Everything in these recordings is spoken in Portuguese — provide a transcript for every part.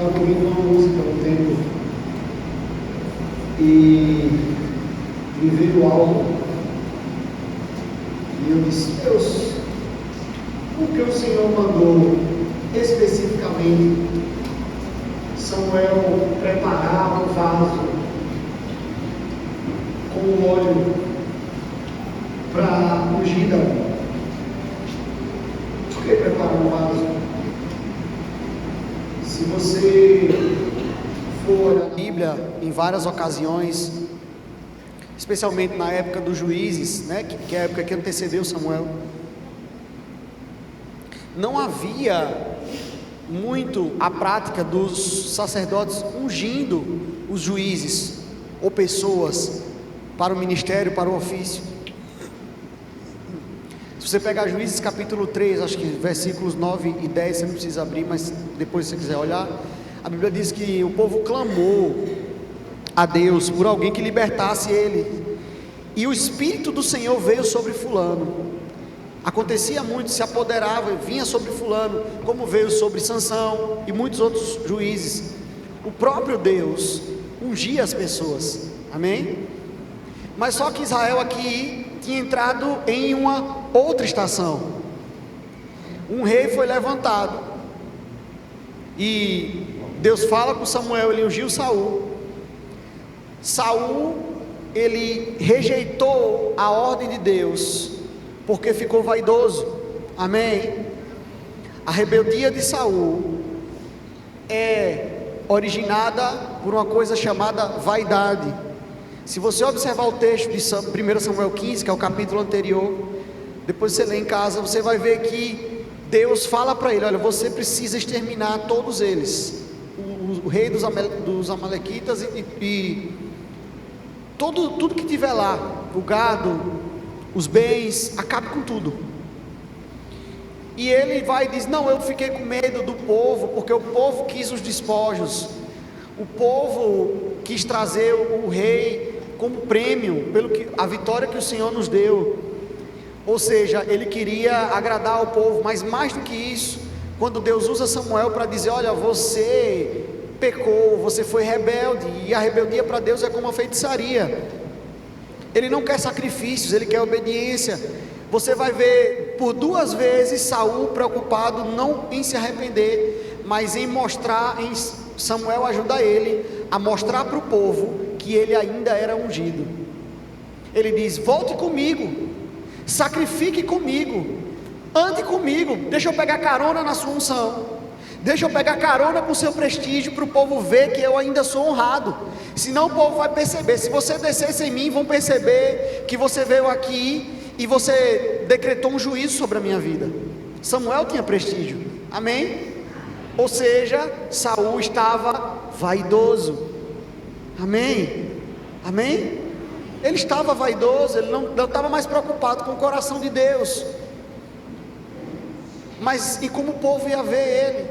estava ouvindo uma música há um tempo e me veio algo e eu disse: Deus, por que o Senhor mandou especificamente Samuel preparar um vaso com óleo para ungir Davi? Por que preparar um vaso? Se você for olhar a Bíblia em várias ocasiões, especialmente na época dos juízes, né, que é a época que antecedeu Samuel, não havia muito a prática dos sacerdotes ungindo os juízes ou pessoas para o ministério, para o ofício. Se você pegar Juízes capítulo 3, acho que versículos 9 e 10, você não precisa abrir, mas depois se você quiser olhar, a Bíblia diz que o povo clamou a Deus por alguém que libertasse ele, e o Espírito do Senhor veio sobre fulano. Acontecia muito, se apoderava, vinha sobre fulano, como veio sobre Sansão e muitos outros juízes. O próprio Deus ungia as pessoas, amém? Mas só que Israel aqui tinha entrado em uma outra estação. Um rei foi levantado e Deus fala com Samuel, ele ungiu Saul. Saul, ele rejeitou a ordem de Deus porque ficou vaidoso, amém? A rebeldia de Saul é originada por uma coisa chamada vaidade. Se você observar o texto de 1 Samuel 15, que é o capítulo anterior, depois você lê em casa, você vai ver que Deus fala para ele: olha, você precisa exterminar todos eles, o rei dos amalequitas e tudo que tiver lá, o gado, os bens, acabe com tudo. E ele vai e diz: não, eu fiquei com medo do povo, porque o povo quis os despojos, o povo quis trazer o rei como prêmio pelo que a vitória que o Senhor nos deu. Ou seja, ele queria agradar ao povo. Mas mais do que isso, quando Deus usa Samuel para dizer: olha, você pecou, você foi rebelde, e a rebeldia para Deus é como uma feitiçaria. Ele não quer sacrifícios, ele quer obediência. Você vai ver por 2 vezes Saul preocupado não em se arrepender, mas em mostrar, em Samuel ajudar ele a mostrar para o povo que ele ainda era ungido. Ele diz: volte comigo, sacrifique comigo, ande comigo, deixa eu pegar carona na sua unção, deixa eu pegar carona com o seu prestígio, para o povo ver que eu ainda sou honrado. Senão o povo vai perceber, se você descer sem mim, vão perceber que você veio aqui e você decretou um juízo sobre a minha vida. Samuel tinha prestígio, amém? Ou seja, Saul estava vaidoso, amém? Amém? Ele estava vaidoso, ele não estava mais preocupado com o coração de Deus. Mas e como o povo ia ver ele?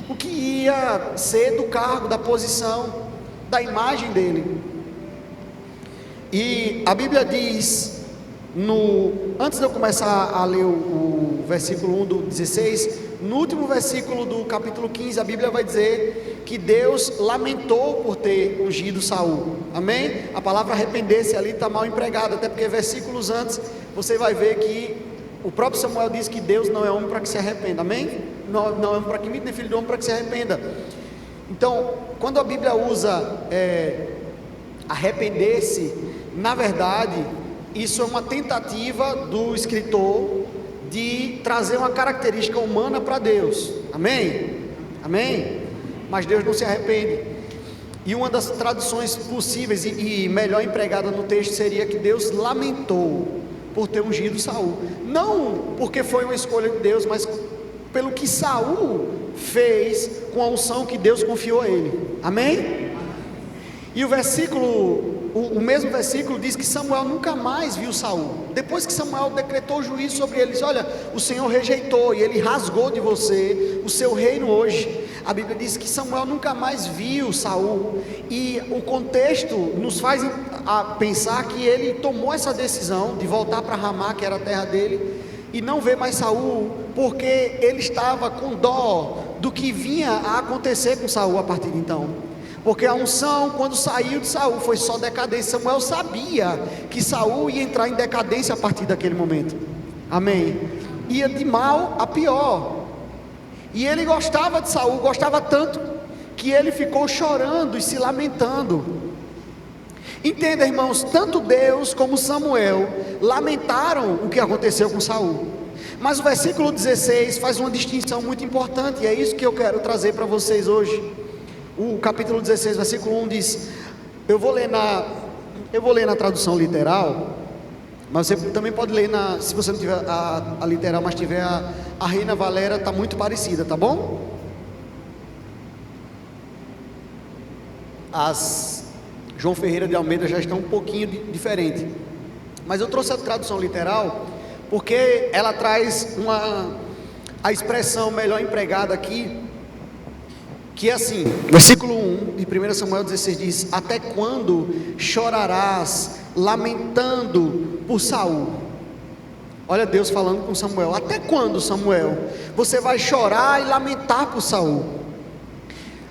O que ia ser do cargo, da posição, da imagem dele? E a Bíblia diz, antes de eu começar a ler o versículo 1 do 16, no último versículo do capítulo 15, a Bíblia vai dizer que Deus lamentou por ter ungido Saul, amém? A palavra arrepender-se ali está mal empregada, até porque versículos antes você vai ver que o próprio Samuel diz que Deus não é homem para que se arrependa, amém? Não é homem para que minta, nem filho de homem para que se arrependa. Então, quando a Bíblia usa arrepender-se, na verdade, isso é uma tentativa do escritor de trazer uma característica humana para Deus, amém? Amém? Mas Deus não se arrepende. E uma das traduções possíveis e melhor empregada no texto seria que Deus lamentou por ter ungido Saul, não porque foi uma escolha de Deus, mas pelo que Saul fez com a unção que Deus confiou a ele, amém? E o mesmo versículo diz que Samuel nunca mais viu Saul. Depois que Samuel decretou o juízo sobre ele, diz: olha, o Senhor rejeitou e ele rasgou de você o seu reino hoje. A Bíblia diz que Samuel nunca mais viu Saul, e o contexto nos faz pensar que ele tomou essa decisão de voltar para Ramá, que era a terra dele, e não vê mais Saul, porque ele estava com dó do que vinha a acontecer com Saul a partir de então. Porque a unção, quando saiu de Saul, foi só decadência. Samuel sabia que Saul ia entrar em decadência a partir daquele momento. Amém? Ia de mal a pior. E ele gostava de Saul, gostava tanto que ele ficou chorando e se lamentando. Entenda, irmãos, tanto Deus como Samuel lamentaram o que aconteceu com Saul. Mas o versículo 16 faz uma distinção muito importante, e é isso que eu quero trazer para vocês hoje. O capítulo 16, versículo 1 diz, eu vou ler na tradução literal, mas você também pode ler se você não tiver a literal, mas tiver a Reina Valera, está muito parecida, tá bom? As João Ferreira de Almeida já estão um pouquinho diferente, mas eu trouxe a tradução literal porque ela traz a expressão melhor empregada aqui, que é assim, versículo 1 de 1 Samuel 16 diz, até quando chorarás lamentando por Saul? Olha Deus falando com Samuel, até quando, Samuel, você vai chorar e lamentar por Saul,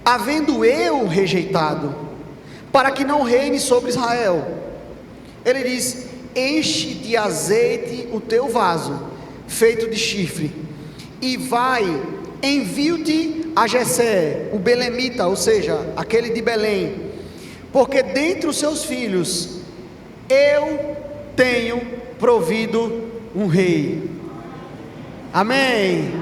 havendo eu rejeitado, para que não reine sobre Israel? Ele diz, enche de azeite o teu vaso, feito de chifre, e vai, envio-te a Jessé, o belemita, ou seja, aquele de Belém, porque dentre os seus filhos, eu tenho provido um rei. Amém?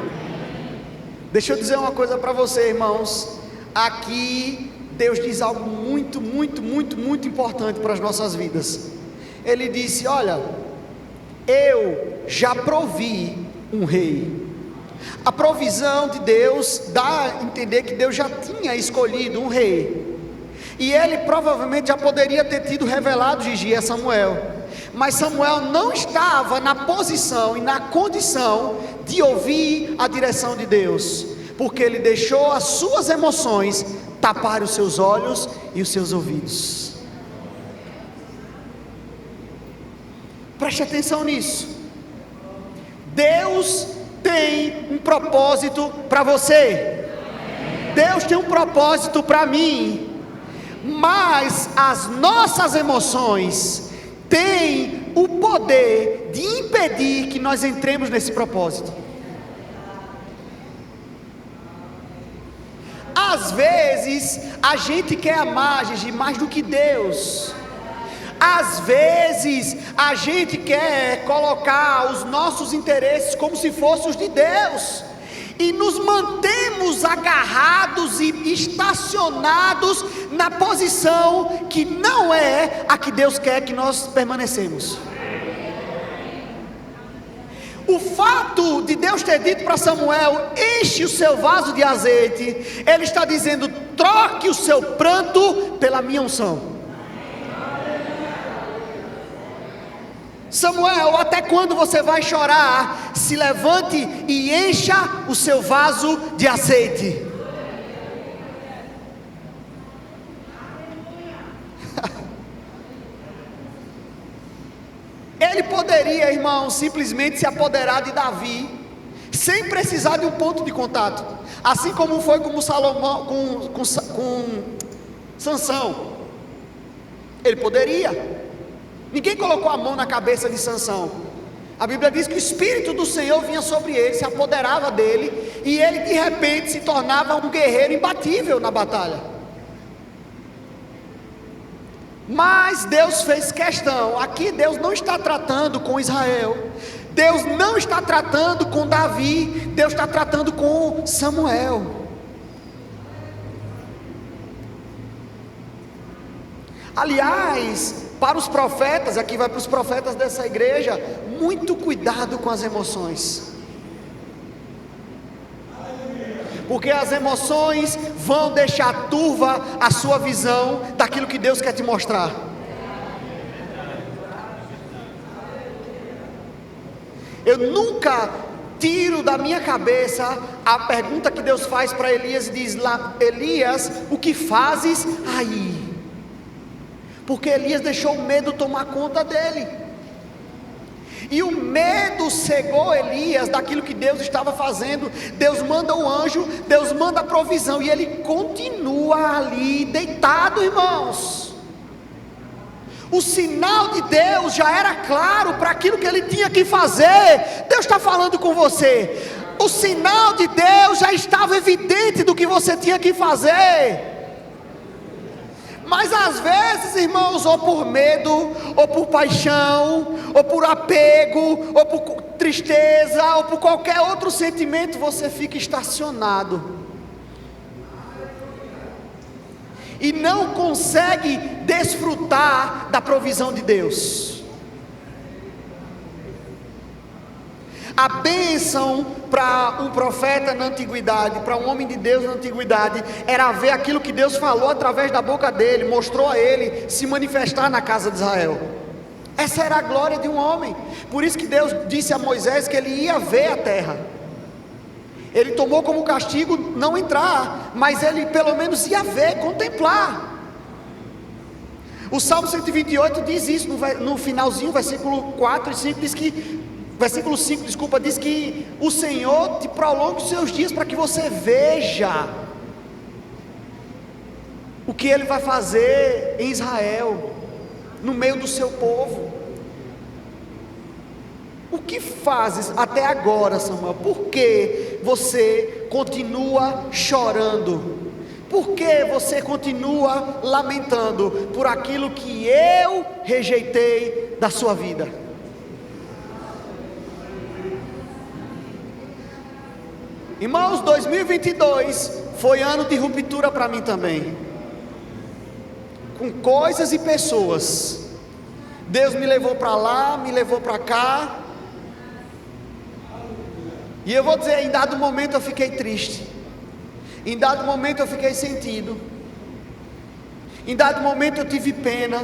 Deixa eu dizer uma coisa para você, irmãos, aqui Deus diz algo muito, muito, muito, muito importante para as nossas vidas. Ele disse, olha, eu já provi um rei. A provisão de Deus dá a entender que Deus já tinha escolhido um rei, e ele provavelmente já poderia ter tido revelado Gigi a Samuel, mas Samuel não estava na posição e na condição de ouvir a direção de Deus, porque ele deixou as suas emoções tapar os seus olhos e os seus ouvidos. Preste atenção nisso. Deus tem um propósito para você. Deus tem um propósito para mim. Mas as nossas emoções têm o poder de impedir que nós entremos nesse propósito. Às vezes a gente quer amar, Gigi, mais do que Deus. Às vezes a gente quer colocar os nossos interesses como se fossem os de Deus, e nos mantemos agarrados e estacionados na posição que não é a que Deus quer que nós permanecemos. O fato de Deus ter dito para Samuel, enche o seu vaso de azeite, Ele está dizendo, troque o seu pranto pela minha unção. Samuel, até quando você vai chorar? Se levante e encha o seu vaso de azeite. Ele poderia, irmão, simplesmente se apoderar de Davi, sem precisar de um ponto de contato, assim como foi com Salomão, com Sansão. Ele poderia. Ninguém colocou a mão na cabeça de Sansão. A Bíblia diz que o Espírito do Senhor vinha sobre ele, se apoderava dele, e ele de repente se tornava um guerreiro imbatível na batalha. Mas Deus fez questão. Aqui Deus não está tratando com Israel, Deus não está tratando com Davi, Deus está tratando com Samuel. Aliás, para os profetas, aqui vai para os profetas dessa igreja, muito cuidado com as emoções, porque as emoções vão deixar turva a sua visão daquilo que Deus quer te mostrar. Eu nunca tiro da minha cabeça a pergunta que Deus faz para Elias, e diz lá, Elias, o que fazes aí? Porque Elias deixou o medo tomar conta dele. E o medo cegou Elias daquilo que Deus estava fazendo. Deus manda o anjo, Deus manda a provisão, e ele continua ali deitado, irmãos. O sinal de Deus já era claro para aquilo que ele tinha que fazer. Deus está falando com você. O sinal de Deus já estava evidente do que você tinha que fazer. Mas às vezes, irmãos, ou por medo, ou por paixão, ou por apego, ou por tristeza, ou por qualquer outro sentimento, você fica estacionado e não consegue desfrutar da provisão de Deus. A bênção para um profeta na antiguidade, para um homem de Deus na antiguidade, era ver aquilo que Deus falou através da boca dele, mostrou a ele, se manifestar na casa de Israel. Essa era a glória de um homem. Por isso que Deus disse a Moisés que ele ia ver a terra. Ele tomou como castigo não entrar, mas ele pelo menos ia ver, contemplar. O Salmo 128 diz isso no finalzinho, versículo 4 e 5, diz que versículo 5, diz que o Senhor te prolonga os seus dias para que você veja o que Ele vai fazer em Israel, no meio do seu povo. O que fazes até agora, Samuel? Por que você continua chorando? Por que você continua lamentando por aquilo que eu rejeitei da sua vida? Irmãos, 2022 foi ano de ruptura para mim também, com coisas e pessoas. Deus me levou para lá, me levou para cá, e eu vou dizer, em dado momento eu fiquei triste, em dado momento eu fiquei sentido, em dado momento eu tive pena,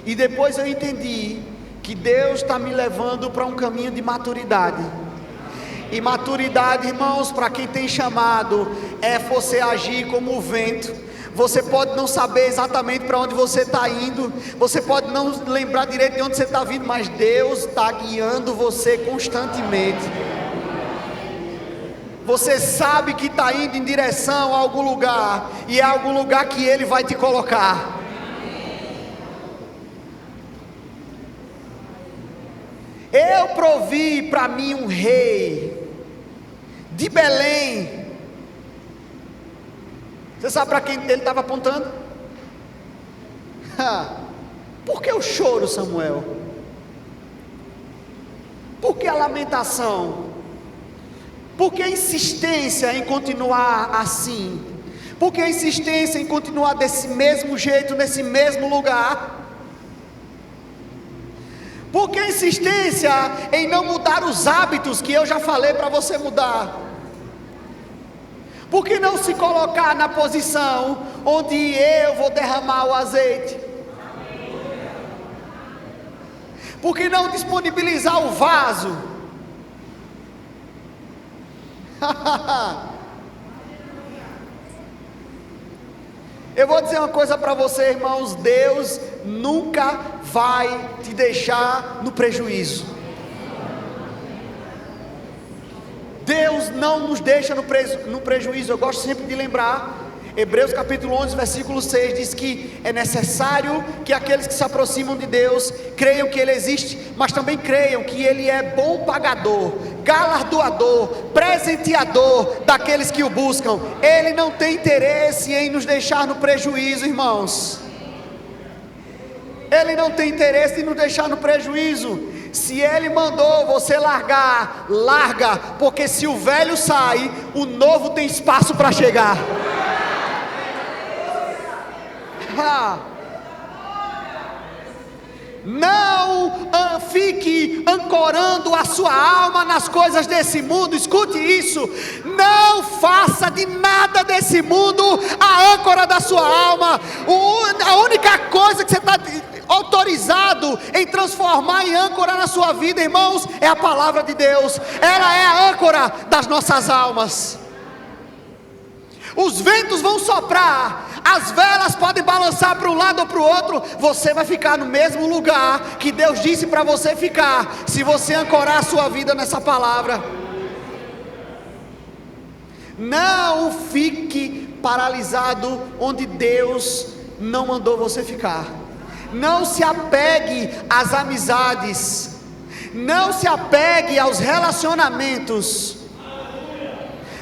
e depois eu entendi que Deus está me levando para um caminho de maturidade. E maturidade, irmãos, para quem tem chamado, é você agir como o vento. Você pode não saber exatamente para onde você está indo, você pode não lembrar direito de onde você está vindo, mas Deus está guiando você constantemente. Você sabe que está indo em direção a algum lugar, e é algum lugar que Ele vai te colocar. Eu provi para mim um rei de Belém. Você sabe para quem ele estava apontando? Por que o choro, Samuel? Por que a lamentação? Por que a insistência em continuar assim? Por que a insistência em continuar desse mesmo jeito, nesse mesmo lugar? Por que a insistência em não mudar os hábitos que eu já falei para você mudar? Por que não se colocar na posição onde eu vou derramar o azeite? Por que não disponibilizar o vaso? Eu vou dizer uma coisa para você, irmãos, Deus nunca vai te deixar no prejuízo. Deus não nos deixa no prejuízo. Eu gosto sempre de lembrar, Hebreus capítulo 11, versículo 6, diz que é necessário que aqueles que se aproximam de Deus creiam que Ele existe, mas também creiam que Ele é bom pagador, galardoador, presenteador daqueles que o buscam. Ele não tem interesse em nos deixar no prejuízo, irmãos. Ele não tem interesse em nos deixar no prejuízo. Se Ele mandou você largar, larga, porque se o velho sai, o novo tem espaço para chegar. Não fique ancorando a sua alma nas coisas desse mundo. Escute isso: não faça de nada desse mundo a âncora da sua alma. A única coisa que você está autorizado em transformar em âncora na sua vida, irmãos, é a palavra de Deus. Ela é a âncora das nossas almas. Os ventos vão soprar, as velas podem balançar para um lado ou para o outro, você vai ficar no mesmo lugar que Deus disse para você ficar, se você ancorar a sua vida nessa palavra. Não fique paralisado onde Deus não mandou você ficar. Não se apegue às amizades, não se apegue aos relacionamentos.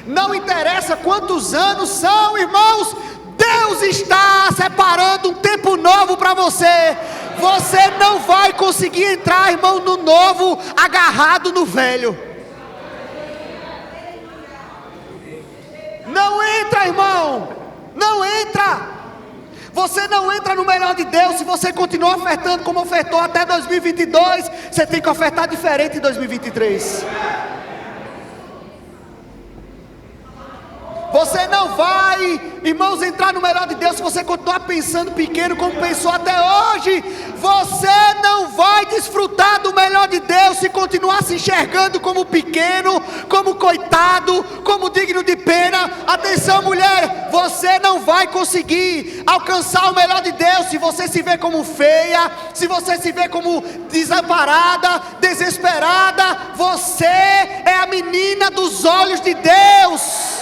Não interessa quantos anos são, irmãos, Deus está separando um tempo novo para você. Você não vai conseguir entrar, irmão, no novo agarrado no velho. Não entra, irmão, não entra. Você não entra no melhor de Deus se você continuar ofertando como ofertou até 2022. Você tem que ofertar diferente em 2023. Você não vai, irmãos, entrar no melhor de Deus se você continuar pensando pequeno como pensou até hoje. Você não vai desfrutar do melhor de Deus se continuar se enxergando como pequeno, como coitado, como digno de pena. Atenção, mulher, você não vai conseguir alcançar o melhor de Deus se você se vê como feia, se você se vê como desamparada, desesperada. Você é a menina dos olhos de Deus.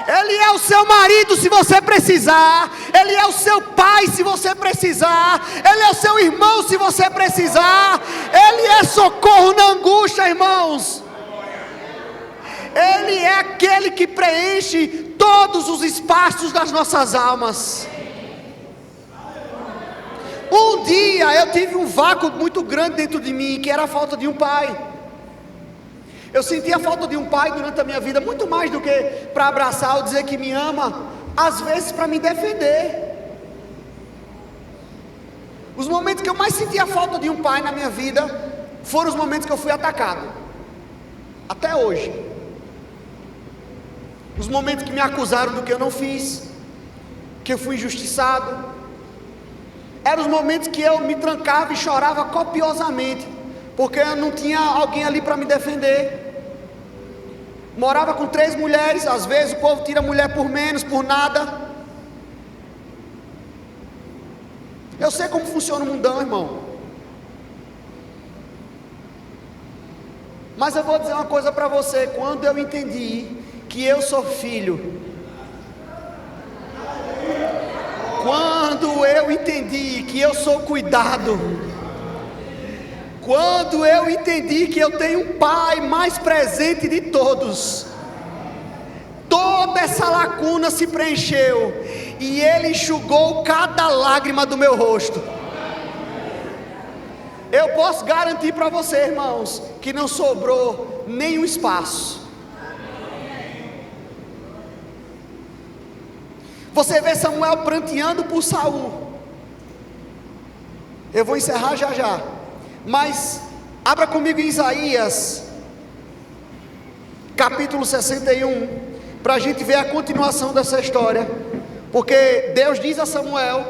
Ele é o seu marido se você precisar, Ele é o seu pai se você precisar, Ele é o seu irmão se você precisar, Ele é socorro na angústia, irmãos. Ele é aquele que preenche todos os espaços das nossas almas. Um dia eu tive um vácuo muito grande dentro de mim, que era a falta de um pai. Eu senti a falta de um pai durante a minha vida, muito mais do que para abraçar ou dizer que me ama, às vezes para me defender. Os momentos que eu mais senti a falta de um pai na minha vida foram os momentos que eu fui atacado, até hoje. Os momentos que me acusaram do que eu não fiz, que eu fui injustiçado. Eram os momentos que eu me trancava e chorava copiosamente, porque eu não tinha alguém ali para me defender. Morava com 3 mulheres, às vezes o povo tira mulher por menos, por nada. Eu sei como funciona o mundão, irmão. Mas eu vou dizer uma coisa para você. Quando eu entendi que eu sou filho, quando eu entendi que eu sou cuidado, quando eu entendi que eu tenho um pai mais presente de todos, toda essa lacuna se preencheu, e Ele enxugou cada lágrima do meu rosto. Eu posso garantir para você, irmãos, que não sobrou nenhum espaço. Você vê Samuel pranteando por Saul. Eu vou encerrar já já, mas abra comigo em Isaías capítulo 61, para a gente ver a continuação dessa história. Porque Deus diz a Samuel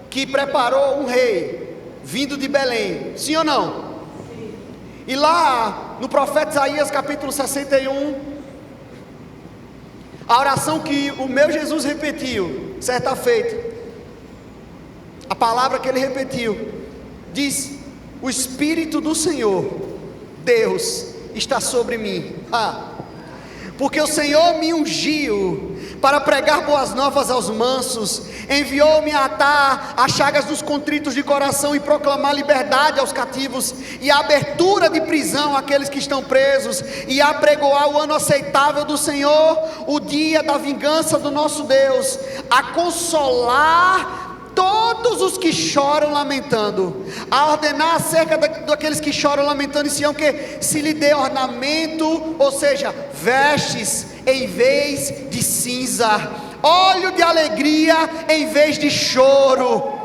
que preparou um rei vindo de Belém, sim ou não? E lá no profeta Isaías capítulo 61, a oração que o meu Jesus repetiu certa feita, a palavra que ele repetiu diz: o Espírito do Senhor Deus está sobre mim, porque o Senhor me ungiu para pregar boas novas aos mansos, enviou-me a atar as chagas dos contritos de coração e proclamar liberdade aos cativos e a abertura de prisão àqueles que estão presos, e a apregoar o ano aceitável do Senhor, o dia da vingança do nosso Deus, a consolar todos os que choram lamentando, a ordenar acerca daqueles que choram lamentando em Sião, que se lhe dê ornamento, ou seja, vestes em vez de cinza, óleo de alegria em vez de choro,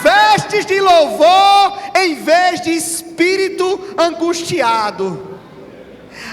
vestes de louvor em vez de espírito angustiado,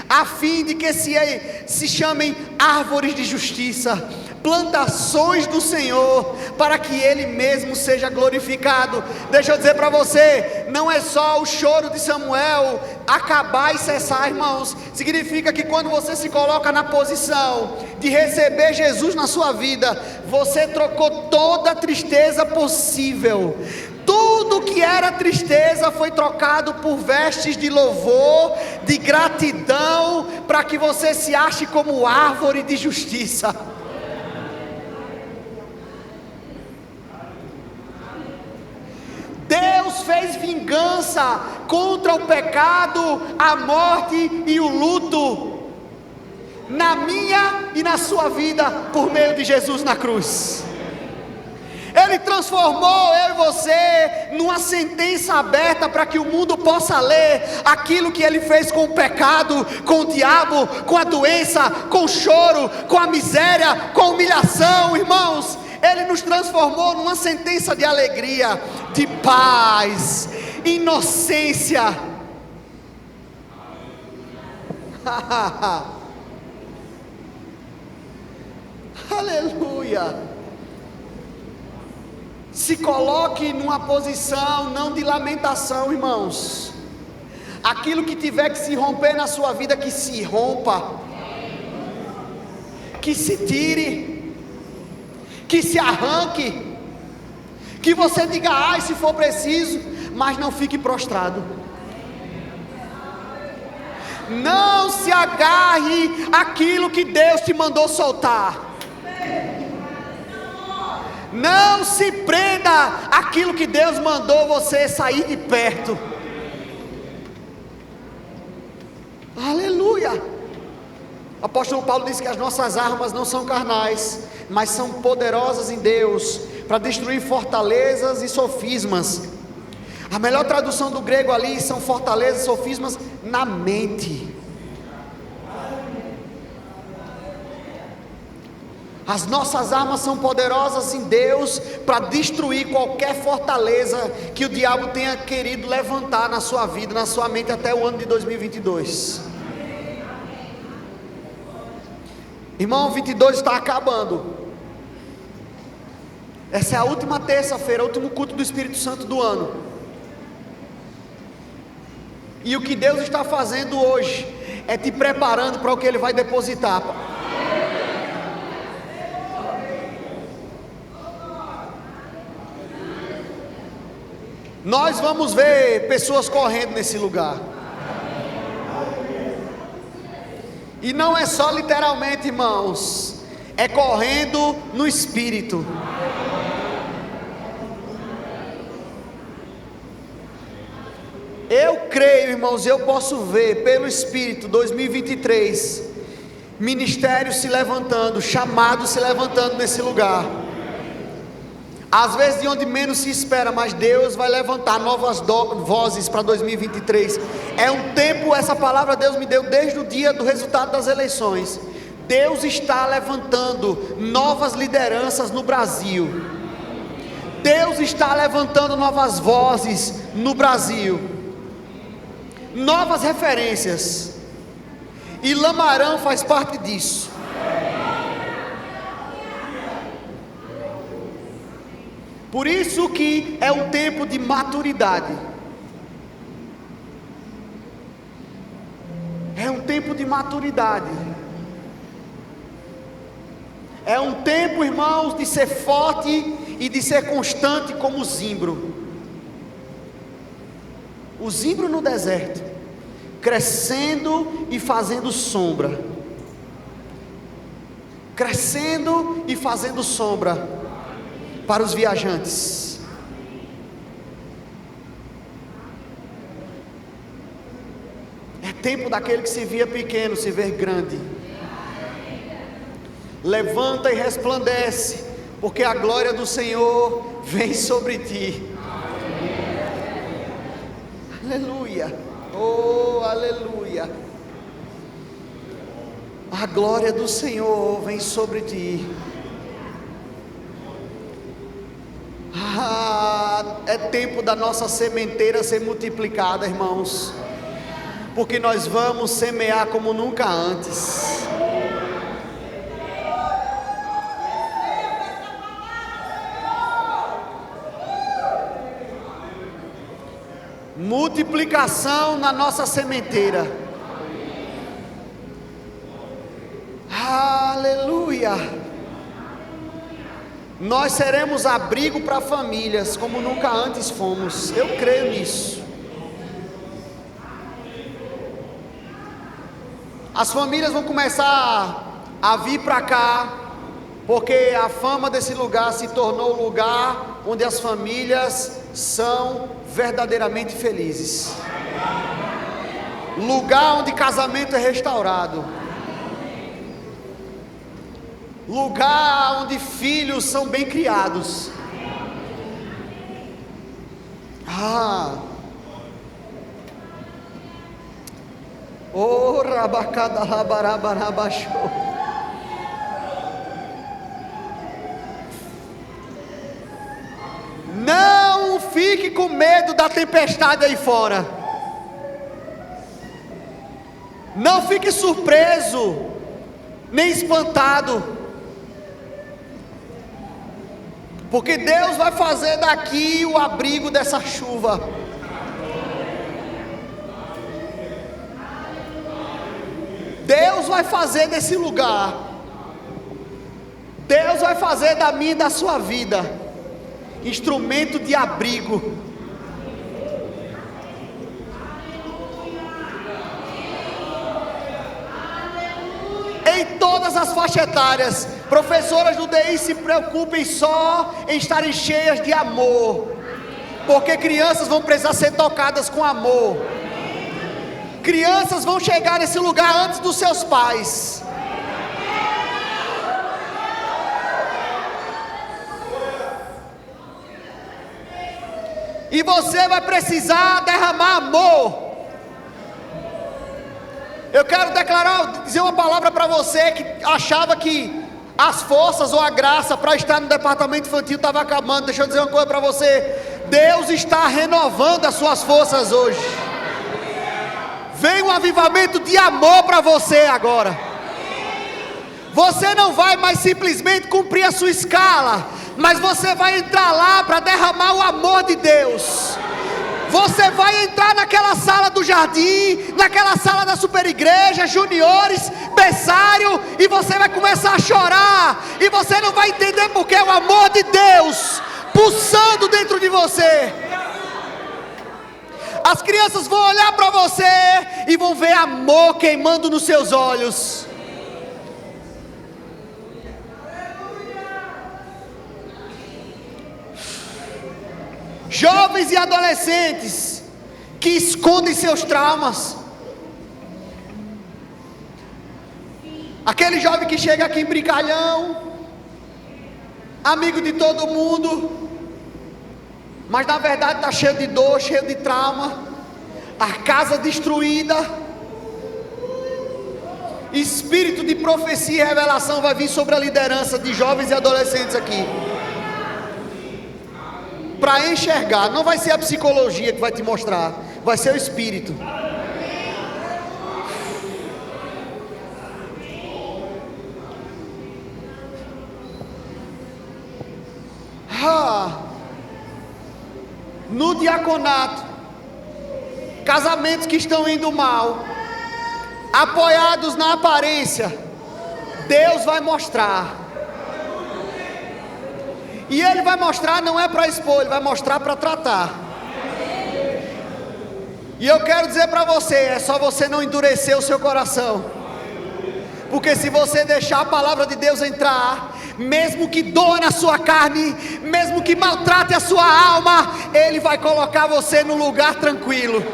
a fim de que se chamem árvores de justiça, plantações do Senhor, para que Ele mesmo seja glorificado. Deixa eu dizer para você, não é só o choro de Samuel acabar e cessar, irmãos. Significa que quando você se coloca na posição de receber Jesus na sua vida, você trocou toda a tristeza possível. Tudo que era tristeza foi trocado por vestes de louvor, de gratidão, para que você se ache como árvore de justiça. Deus fez vingança contra o pecado, a morte e o luto, na minha e na sua vida, por meio de Jesus na cruz. Ele transformou eu e você numa sentença aberta para que o mundo possa ler aquilo que Ele fez com o pecado, com o diabo, com a doença, com o choro, com a miséria, com a humilhação, irmãos. Ele nos transformou numa sentença de alegria, de paz, inocência. Aleluia. Se coloque numa posição não de lamentação, irmãos. Aquilo que tiver que se romper na sua vida, que se rompa, que se tire, que se arranque, que você diga ai se for preciso, mas não fique prostrado. Não se agarre àquilo que Deus te mandou soltar. Não se prenda àquilo que Deus mandou você sair de perto. Aleluia. O apóstolo Paulo diz que as nossas armas não são carnais, mas são poderosas em Deus, para destruir fortalezas e sofismas. A melhor tradução do grego ali são fortalezas e sofismas na mente. As nossas armas são poderosas em Deus para destruir qualquer fortaleza que o diabo tenha querido levantar na sua vida, na sua mente até o ano de 2022. Irmão, 22 está acabando. Essa é a última terça-feira, o último culto do Espírito Santo do ano. E o que Deus está fazendo hoje é te preparando para o que Ele vai depositar. Nós vamos ver pessoas correndo nesse lugar. E não é só literalmente, irmãos, é correndo no Espírito. Eu creio, irmãos, eu posso ver pelo Espírito 2023 ministérios se levantando, chamados se levantando nesse lugar. Às vezes de onde menos se espera, mas Deus vai levantar novas vozes para 2023. É um tempo, essa palavra Deus me deu desde o dia do resultado das eleições. Deus está levantando novas lideranças no Brasil. Deus está levantando novas vozes no Brasil, novas referências, e Lamarão faz parte disso. Por isso que é um tempo de maturidade. É um tempo de maturidade. É um tempo, irmãos, de ser forte e de ser constante como o zimbro. O zimbro no deserto, crescendo e fazendo sombra. Crescendo e fazendo sombra para os viajantes. É tempo daquele que se via pequeno se ver grande. Levanta e resplandece, porque a glória do Senhor vem sobre ti. Aleluia, oh aleluia. A glória do Senhor vem sobre ti. É tempo da nossa sementeira ser multiplicada, irmãos, porque nós vamos semear como nunca antes. multiplicação na nossa sementeira. Aleluia. Nós seremos abrigo para famílias como nunca antes fomos. Eu creio nisso. As famílias vão começar a vir para cá, porque a fama desse lugar se tornou o lugar onde as famílias são verdadeiramente felizes. Lugar onde casamento é restaurado. Lugar onde filhos são bem criados. Não fique com medo da tempestade aí fora. Não fique surpreso, nem espantado, porque Deus vai fazer daqui o abrigo dessa chuva. Deus vai fazer desse lugar, Deus vai fazer da minha e da sua vida instrumento de abrigo. Em todas as faixas etárias. Professoras do DI, se preocupem só em estarem cheias de amor, porque crianças vão precisar ser tocadas com amor. Crianças vão chegar nesse lugar antes dos seus pais. E você vai precisar derramar amor. Eu quero dizer uma palavra para você que achava que as forças ou a graça para estar no departamento infantil estava acabando. Deixa eu dizer uma coisa para você: Deus está renovando as suas forças hoje. Vem um avivamento de amor para você agora. Você não vai mais simplesmente cumprir a sua escala, mas você vai entrar lá para derramar o amor de Deus. Você vai entrar naquela sala do jardim, naquela sala da super igreja, juniores, berçário, e você vai começar a chorar, e você não vai entender porque é o amor de Deus pulsando dentro de você. As crianças vão olhar para você e vão ver amor queimando nos seus olhos. Jovens e adolescentes que escondem seus traumas. Aquele jovem que chega aqui brincalhão, amigo de todo mundo, mas na verdade está cheio de dor, cheio de trauma, a casa destruída. Espírito de profecia e revelação vai vir sobre a liderança de jovens e adolescentes aqui, para enxergar. Não vai ser a psicologia que vai te mostrar, vai ser o Espírito. No diaconato, casamentos que estão indo mal, apoiados na aparência, Deus vai mostrar. E Ele vai mostrar, não é para expor, Ele vai mostrar para tratar. E eu quero dizer para você, é só você não endurecer o seu coração, porque se você deixar a palavra de Deus entrar, mesmo que doa na sua carne, mesmo que maltrate a sua alma, Ele vai colocar você num lugar tranquilo.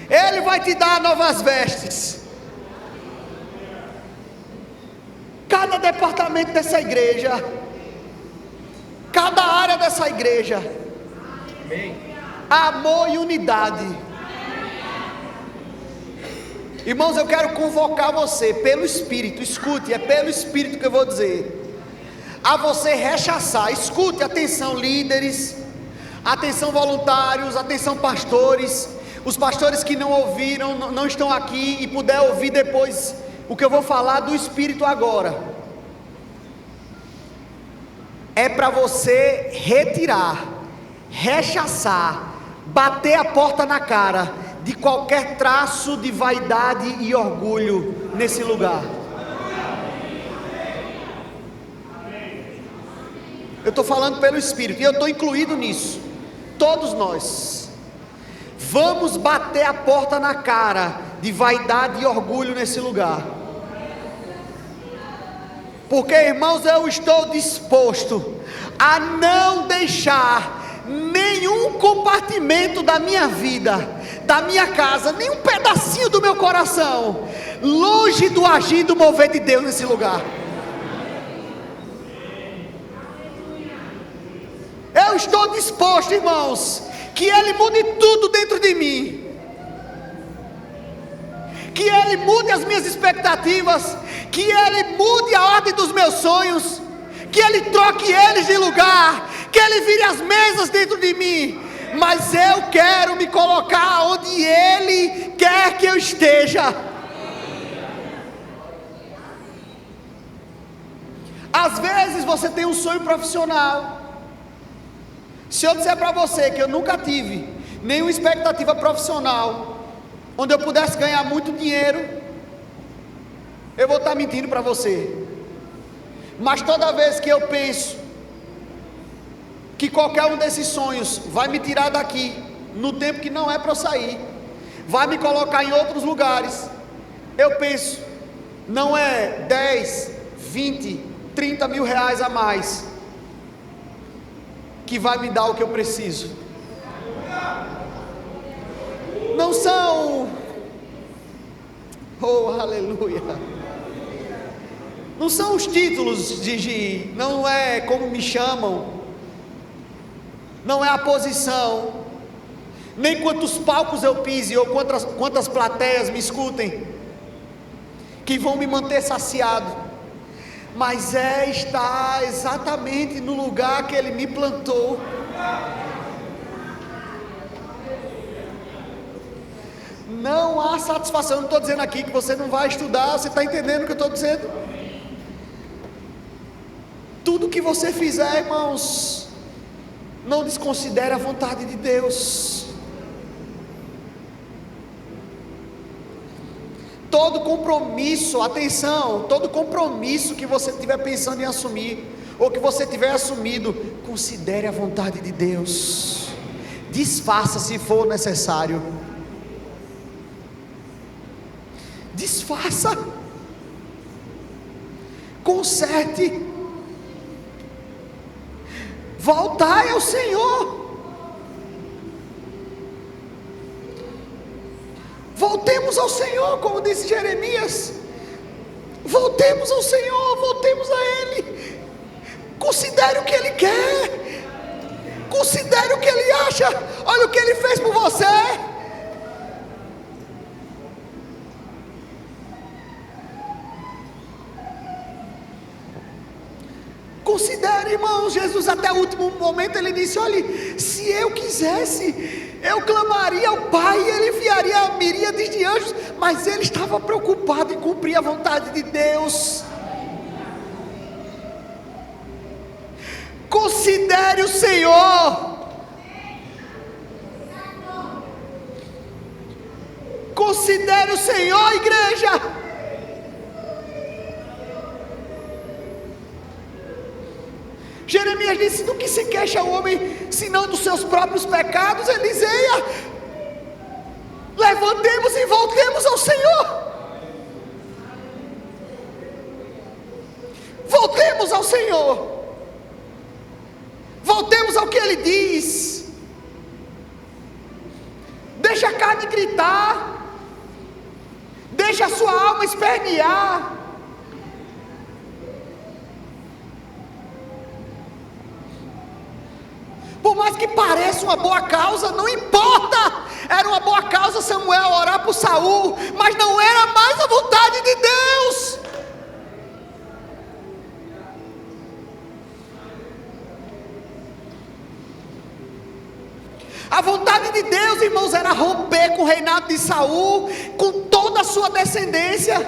Ele vai te dar novas vestes. Cada departamento dessa igreja, cada área dessa igreja, amor e unidade. Irmãos, eu quero convocar você pelo Espírito, escute, é pelo Espírito que eu vou dizer, a você rechaçar. Escute, atenção líderes, atenção voluntários, atenção pastores, os pastores que não ouviram, não estão aqui e puder ouvir depois o que eu vou falar do Espírito agora. É para você retirar rechaçar, bater a porta na cara de qualquer traço de vaidade e orgulho nesse lugar. Eu estou falando pelo Espírito, e eu estou incluído nisso. Todos nós vamos bater a porta na cara de vaidade e orgulho nesse lugar. Porque, irmãos, eu estou disposto a não deixar nenhum compartimento da minha vida, da minha casa, nem um pedacinho do meu coração longe do agir, do mover de Deus nesse lugar. Eu estou disposto, irmãos, que Ele mude tudo dentro de mim, que Ele mude as minhas expectativas, que Ele mude a ordem dos meus sonhos, que Ele troque eles de lugar, que Ele vire as mesas dentro de mim, mas eu quero me colocar onde Ele quer que eu esteja. Às vezes você tem um sonho profissional. Se eu disser para você que eu nunca tive nenhuma expectativa profissional onde eu pudesse ganhar muito dinheiro, eu vou estar mentindo para você. Mas toda vez que eu penso que qualquer um desses sonhos vai me tirar daqui no tempo que não é para eu sair, vai me colocar em outros lugares, eu penso, não é 10, 20, 30 mil reais a mais que vai me dar o que eu preciso. Não são, oh aleluia, não são os títulos não é como me chamam, não é a posição, nem quantos palcos eu pise ou quantas plateias me escutem, que vão me manter saciado, mas é estar exatamente no lugar que Ele me plantou. Não há satisfação. Eu não estou dizendo aqui que você não vai estudar. Você está entendendo o que eu estou dizendo? Tudo que você fizer, irmãos, não desconsidere a vontade de Deus. Todo compromisso, atenção, todo compromisso que você estiver pensando em assumir, ou que você tiver assumido, considere a vontade de Deus. Desfaça se for necessário. Desfaça. Conserte. Voltai ao Senhor. Voltemos ao Senhor, como disse Jeremias. Voltemos ao Senhor, voltemos a Ele. Considere o que Ele quer. Considere o que Ele acha. Olha o que Ele fez por você. Considere, irmãos, Jesus até o último momento Ele disse: olhe, se eu quisesse, eu clamaria ao Pai e Ele enviaria a miríades de anjos, mas Ele estava preocupado em cumprir a vontade de Deus. Considere o Senhor. Considere o Senhor, igreja. Jeremias disse: do que se queixa o homem, senão dos seus próprios pecados? Eliseia, levantemos e voltemos ao Senhor. Voltemos ao Senhor. Voltemos ao que Ele diz. Deixa a carne gritar. Deixa a sua alma espernear. Por mais que pareça uma boa causa, não importa. Era uma boa causa Samuel orar por Saul, mas não era mais a vontade de Deus. A vontade de Deus, irmãos, era romper com o reinado de Saul, com toda a sua descendência,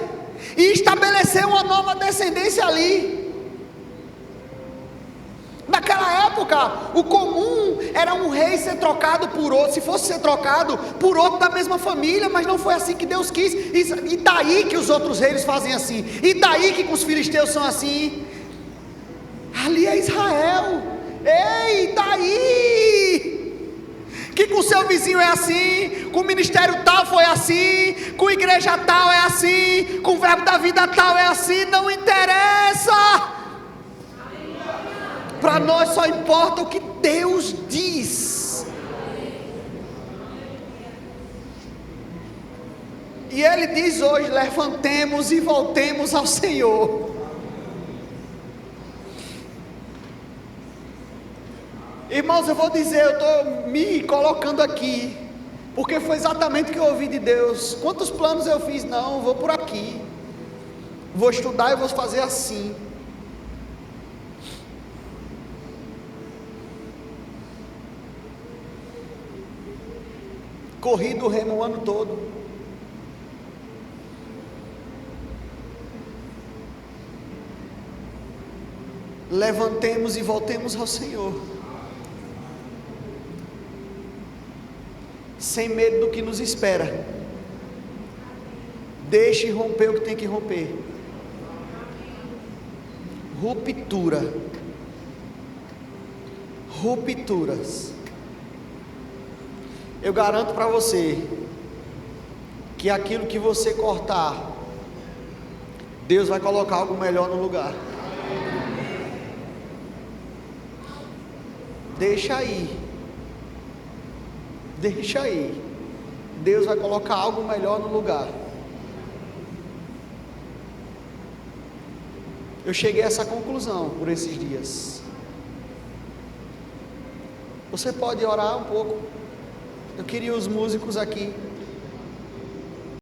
e estabelecer uma nova descendência ali. Naquela época, o comum era um rei ser trocado por outro, se fosse ser trocado por outro da mesma família, mas não foi assim que Deus quis. E daí que os outros reis fazem assim, e daí que com os filisteus são assim. Ali é Israel. Ei, daí que com seu vizinho é assim, com o ministério tal foi assim, com a igreja tal é assim, com o verbo da vida tal é assim, não interessa. Para nós só importa o que Deus diz. E Ele diz hoje: levantemos e voltemos ao Senhor. Irmãos, eu vou dizer, eu estou me colocando aqui, porque foi exatamente o que eu ouvi de Deus. Quantos planos eu fiz? Não, vou por aqui, vou estudar e vou fazer assim. Corri do remo o ano todo. Levantemos e voltemos ao Senhor, sem medo do que nos espera. Deixe romper o que tem que romper. Ruptura. Rupturas. Eu garanto para você que aquilo que você cortar, Deus vai colocar algo melhor no lugar. Deixa aí. Deixa aí. Deus vai colocar algo melhor no lugar. Eu cheguei a essa conclusão por esses dias. Você pode orar um pouco? Eu queria os músicos aqui.